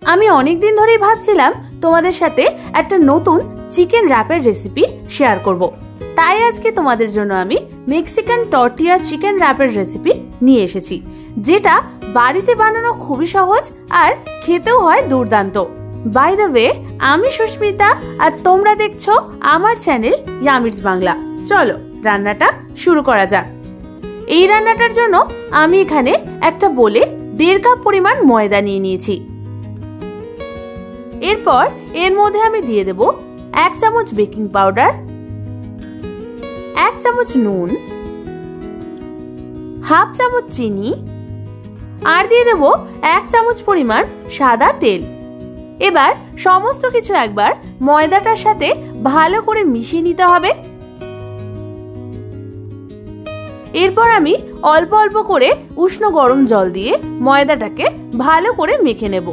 আমি অনেকদিন ধরেই ভাবছিলাম তোমাদের সাথে একটা নতুন চিকেন র্যাপের রেসিপি শেয়ার করব। তাই আজকে তোমাদের জন্য আমি মেক্সিকান টর্টিয়া চিকেন র্যাপের রেসিপি নিয়ে এসেছি, যেটা বাড়িতে বানানো খুবই সহজ আর খেতেও হয় দুর্দান্ত। বাই দ্য ওয়ে, আমি সুস্মিতা আর তোমরা দেখছো আমার চ্যানেল ইয়ামিটস বাংলা। চলো রান্নাটা শুরু করা যাক। এই রান্নাটার জন্য আমি এখানে একটা বোলে 1.5 কাপ পরিমাণ ময়দা নিয়ে নিয়েছি। এরপর এর মধ্যে আমি দিয়ে দেব 1 চামচ বেকিং পাউডার, 1 চামচ নুন, হাফ চামচ চিনি আর দিয়ে দেব 1 চামচ পরিমাণ সাদা তেল। এবার সমস্ত কিছু একবার ময়দাটার সাথে ভালো করে মিশিয়ে নিতে হবে। এরপর আমি অল্প অল্প করে উষ্ণ গরম জল দিয়ে ময়দাটাকে ভালো করে মেখে নেব।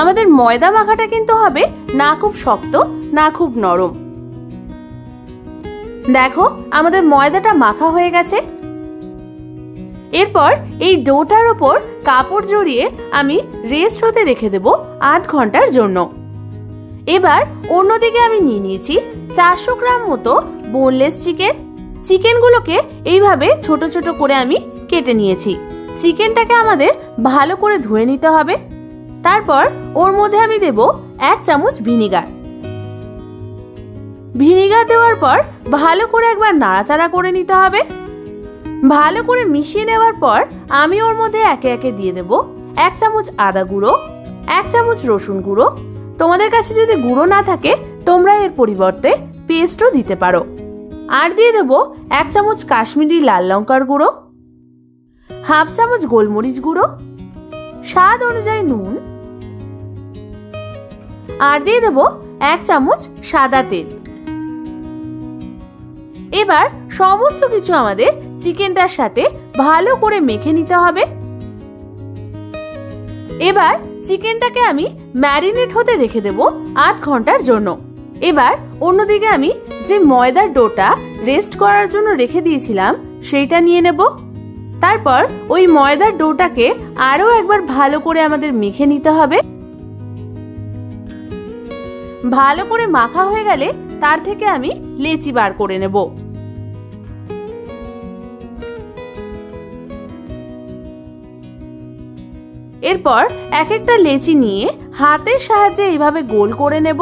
আমাদের ময়দা মাখাটা কিন্তু হবে না খুব শক্ত না খুব নরম। দেখো আমাদের ময়দাটা মাখা হয়ে গেছে। এরপর এই ডোটার উপর কাপড় জড়িয়ে আমি রেস্ট হতে রেখে দেব 8 ঘন্টার জন্য। এবার অন্যদিকে আমি নিয়ে নিয়েছি 400 গ্রাম মতো বোনলেস চিকেন। চিকেনগুলোকে এইভাবে ছোট ছোট করে আমি কেটে নিয়েছি। চিকেনটাকে আমাদের ভালো করে ধুয়ে নিতে হবে। তারপর ওর মধ্যে আমি দেব 1 চামচ ভিনিগার। ভিনিগার দেওয়ার পর ভালো করে একবার নাড়াচাড়া করে নিতে হবে। ভালো করে মিশিয়ে নেওয়ার পর আমি ওর মধ্যে একে একে দিয়ে দেব 1 চামচ আদা গুঁড়ো, 1 চামচ রসুন গুঁড়ো। তোমাদের কাছে যদি গুঁড়ো না থাকে তোমরা এর পরিবর্তে পেস্টও দিতে পারো। আর দিয়ে দেব 1 চামচ কাশ্মীরি লাল লঙ্কার গুঁড়ো, হাফ চামচ গোলমরিচ গুঁড়ো, স্বাদ অনুযায়ী নুন আর দিয়ে দেব 1 চামচ সাদা তেল। এবার সমস্ত কিছু আমাদের চিকেনটার সাথে ভালো করে মেখে নিতে হবে। এবার চিকেনটাকে আমি ম্যারিনেট হতে রেখে দেব 8 ঘন্টার জন্য। এবার অন্যদিকে আমি যে ময়দার ডোটা রেস্ট করার জন্য রেখে দিয়েছিলাম সেইটা নিয়ে নেব। তারপর ওই ময়দার ডোটাকে আরো একবার ভালো করে আমাদের মেখে নিতে হবে। ভালো করে মাখা হয়ে গেলে তার থেকে আমি লেচি বার করে নেব। এরপর এক একটা লেচি নিয়ে হাতের সাহায্যে এইভাবে গোল করে নেব।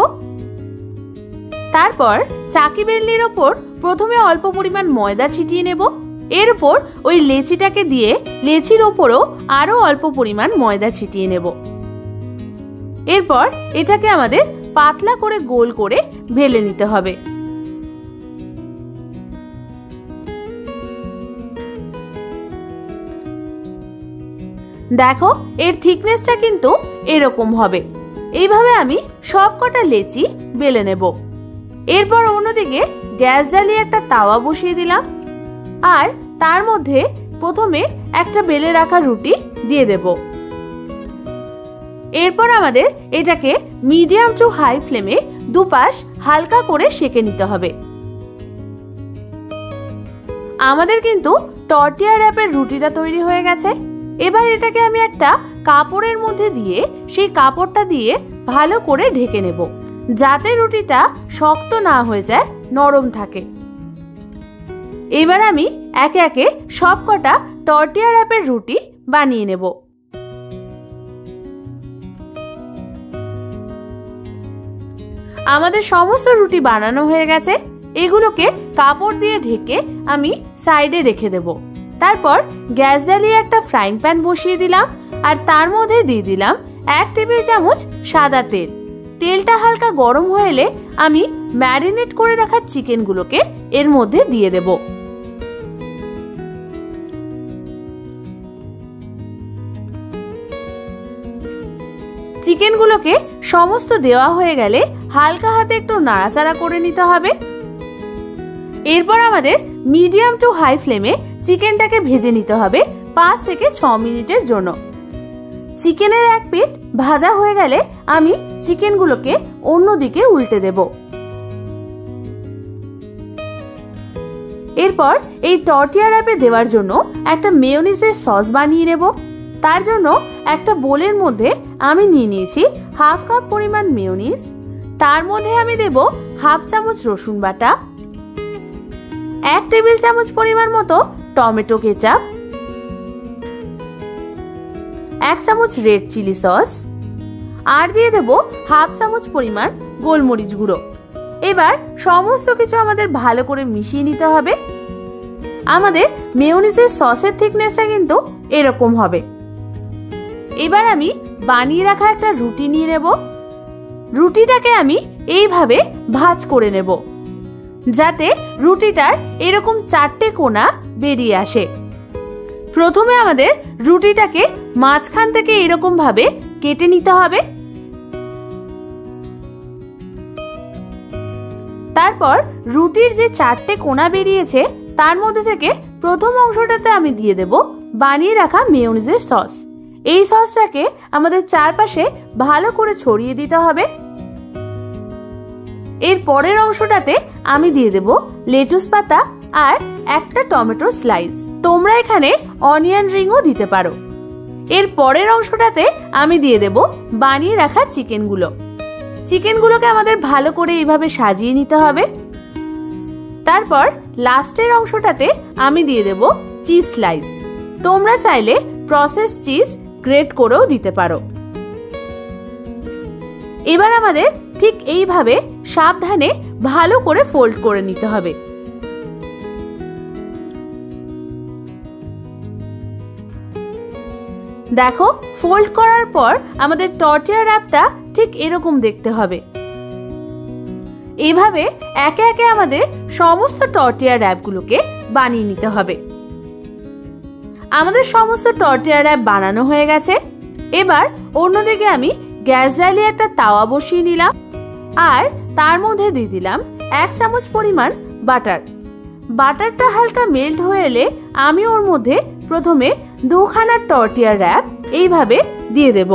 তারপর চাকি বেলনির ওপর প্রথমে অল্প পরিমাণ ময়দা ছিটিয়ে নেব। এর উপর ওই লেচিটাকে দিয়ে লেচির ওপরও আরো অল্প পরিমাণ ময়দা ছিটিয়ে নেব। এরপর এটাকে আমাদের পাতলা করে গোল করে বেলে নিতে হবে। দেখো এর থিকনেসটা কিন্তু এরকম হবে। এইভাবে আমি সবকটা লেচি বেলে নেব। এরপর অন্যদিকে গ্যাস জ্বালিয়ে একটা তাওয়া বসিয়ে দিলাম আর তার মধ্যে প্রথমে একটা বেলে রাখা রুটি দিয়ে দেব। এরপর আমাদের এটাকে মিডিয়াম টু হাই ফ্লেমে দুপাশ হালকা করে সেঁকে নিতে হবে। আমাদের কিন্তু টর্টিয়া র্যাপের রুটিটা তৈরি হয়ে গেছে। এবার এটাকে আমি একটা কাপড়ের মধ্যে দিয়ে সেই কাপড়টা দিয়ে ভালো করে ঢেকে নেব, যাতে রুটিটা শক্ত না হয়ে যায়, নরম থাকে। এবার আমি একে একে সবকটা টর্টিয়া র্যাপের রুটি বানিয়ে নেব। আমাদের সমস্ত রুটি বানানো হয়ে গেছে। এগুলোকে কাপড় দিয়ে ঢেকে আমি সাইডে রেখে দেব। তারপর গ্যাস জ্বালিয়ে একটা ফ্রাইং প্যান বসিয়ে দিলাম আর তার মধ্যে দিয়ে দিলাম 1 টেবিল চামচ সাদা তেল। তেলটা হালকা গরম হয়ে এলে আমি ম্যারিনেট করে রাখা চিকেনগুলোকে এর মধ্যে দিয়ে দেব। চিকেনগুলোকে সমস্ত দেওয়া হয়ে গেলে হালকা হাতে একটু নাড়াচাড়া করে নিতে হবে। এরপর আমাদের মিডিয়াম টু হাই ফ্লেমে চিকেনটাকে ভেজে নিতে হবে 5 থেকে 6 মিনিটের জন্য। চিকেনের এক পিঠ ভাজা হয়ে গেলে আমি চিকেনগুলোকে অন্যদিকে উল্টে দেব। এরপর এই টর্টিয়া র্যাপে দেওয়ার জন্য একটা মেয়োনিজের সস বানিয়ে নেব। তার জন্য একটা বোলের মধ্যে আমি নিয়ে নিয়েছি হাফ কাপ পরিমাণ মেয়োনিজ। তার মধ্যে আমি দেব হাফ চামচ রসুন বাটা, 1 টেবিল চামচ পরিমাণ মতো টমেটো কেচাপ, 1 চামচ রেড চিলি সস, আর দিয়ে দেব হাফ চামচ পরিমাণ গোলমরিচ গুঁড়ো। এবার সমস্ত কিছু আমাদের ভালো করে মিশিয়ে নিতে হবে। আমাদের মেয়োনিজের সসের থিকনেসটা কিন্তু এরকম হবে। এবার আমি বানিয়ে রাখা একটা রুটি নিয়ে নেব। রুটিটাকে আমি এইভাবে ভাঁজ করে নেব যাতে রুটিটার এরকম 4টে কোণা বেরিয়ে আসে। প্রথমে আমাদের রুটিটাকে মাঝখান থেকে এরকম ভাবে কেটে নিতে হবে। তারপর রুটির যে 4টে কোণা বেরিয়েছে তার মধ্যে থেকে প্রথম অংশটাতে আমি দিয়ে দেব বানিয়ে রাখা মেয়োনিজের সস। এই সসটাকে আমাদের চারপাশে ভালো করে ছড়িয়ে দিতে হবে। এর পরের অংশটাতে আমি দিয়ে দেব লেটুস পাতা আর একটা টমেটোর স্লাইস। তোমরা এখানে অনিয়ন রিংও দিতে পারো। এর পরের অংশটাতে আমি দিয়ে দেব বানিয়ে রাখা চিকেনগুলোকে আমাদের ভালো করে এইভাবে সাজিয়ে নিতে হবে। তারপর লাস্টের অংশটাতে আমি দিয়ে দেব চিজ স্লাইস। তোমরা চাইলে প্রসেস চিজ গ্রেট করেও দিতে পারো। এবার আমাদের ঠিক এইভাবে সাবধানে ভালো করে ফোল্ড করে নিতে হবে। দেখো, ফোল্ড করার পর আমাদের টর্টিয়া র্যাপটা ঠিক এরকম দেখতে হবে। এইভাবে একে একে আমাদের সমস্ত টর্টিয়া র্যাপগুলোকে বানিয়ে নিতে হবে। আমাদের সমস্ত টর্টিয়া র্যাপ বানানো হয়ে গেছে। এবার অন্যদিকে আমি গ্যাস জ্বালিয়ে একটা তাওয়া বসিয়ে নিলাম আর তার মধ্যে দিয়ে দিলাম 1 চামচ পরিমাণ বাটার। বাটারটা হালকা মেল্ট হয়ে এলে আমি ওর মধ্যে প্রথমে 2খানা টর্টিয়া র্যাপ এইভাবে দিয়ে দেব।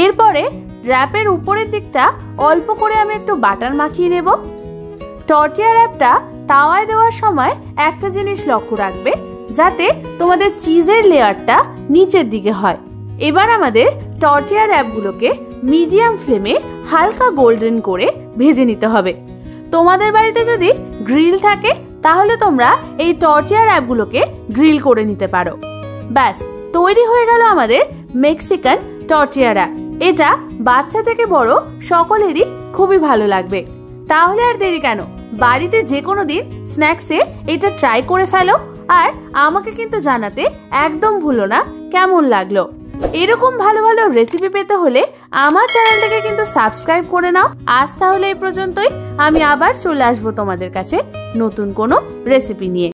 এরপরে র্যাপের উপরের দিকটা অল্প করে আমি একটু বাটার মাখিয়ে নেব। টর্টিয়া র্যাপটা তাওয়ায় দেওয়ার সময় একটা জিনিস লক্ষ্য রাখবে, যাতে তোমাদের চিজের লেয়ারটা নিচের দিকে হয়। এবার আমাদের টর্টিয়া র্যাপগুলোকে মিডিয়াম ফ্লেমে হালকা গোল্ডেন করে ভেজে নিতে হবে। তোমাদের বাড়িতে যদি গ্রিল থাকে তাহলে তোমরা এই টর্টিয়া র্যাপগুলোকে গ্রিল করে নিতে পারো। ব্যাস, তৈরি হয়ে গেল আমাদের মেক্সিকান টর্টিয়া র্যাপ। এটা বাচ্চা থেকে বড় সকলেরই খুবই ভালো লাগবে। তাহলে আর দেরি কেন, বাড়িতে যে কোনো দিন স্ন্যাক্সে এটা ট্রাই করে ফেলো আর আমাকে কিন্তু জানাতে একদম ভুলো না কেমন লাগলো। এরকম ভালো ভালো রেসিপি পেতে হলে আমার চ্যানেলটাকে কিন্তু সাবস্ক্রাইব করে নাও। আজ তাহলে এই পর্যন্তই। আমি আবার চলে আসবো তোমাদের কাছে নতুন কোনো রেসিপি নিয়ে।